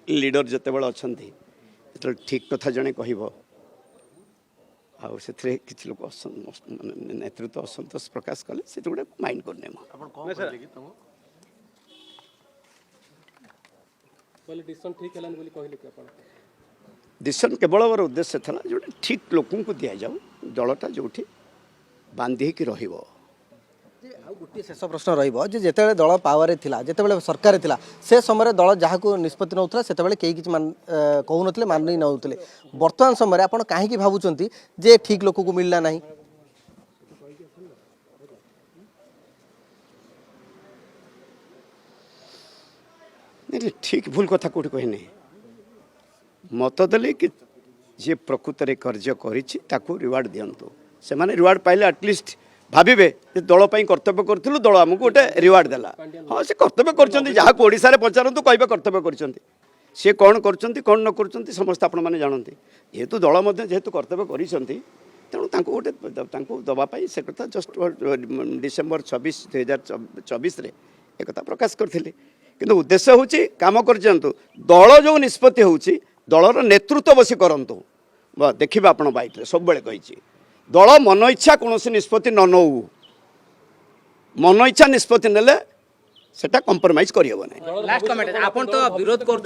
Leader जिते बड़े अच्छा जो ठीक कथा जड़े कह किसी लोग नेतृत्व असंतोष प्रकाश कले से गुड़ा माइंड करने डिसीजन केवल मोर उद्देश्य था जो ठीक लोक को दि जाऊ दलटा जो बांधी रही गोटे शेष प्रश्न रही दल पावर थिला जिते सरकार थिला से समय दल जहाँ को निष्पत्ति नौला से कई किसी कहून मानि नौले वर्तमान समय आप कहीं भावुं जे ठीक लोक को मिलला नहीं ठीक भूल कथा कौट कहने मत देले कि जी प्रकृत में कार्य कर रिवार्ड दिंतु से माने रिवार्ड पाइले एटलिस्ट भावे दल कर्तव्य करूँ दल आमको गोटे रिवार्ड देला हाँ से कर्तव्य कर पचारतु कह कर्तव्य कर सी कौन कर कौन न कर समस्त आपण मैंने जानते जेहेतु दल जेहेतु कर्तव्य कर तेणु गोटे दवापाई से कथा जस्ट डिसेम्बर 26/2024 एक प्रकाश करते किंतु उद्देश्य हूँ कम कर दल जो निष्पत्ति हूँ दलर नेतृत्व बसी करतु देखिए आप बैठे सब बेले कही दल मन इच्छा कौन निष्पत्ति न नौ मन इच्छा निष्पत्ति नेले सेटा कंप्रोमाइज करहबनी। लास्ट कमेंट आपन तो विरोध कर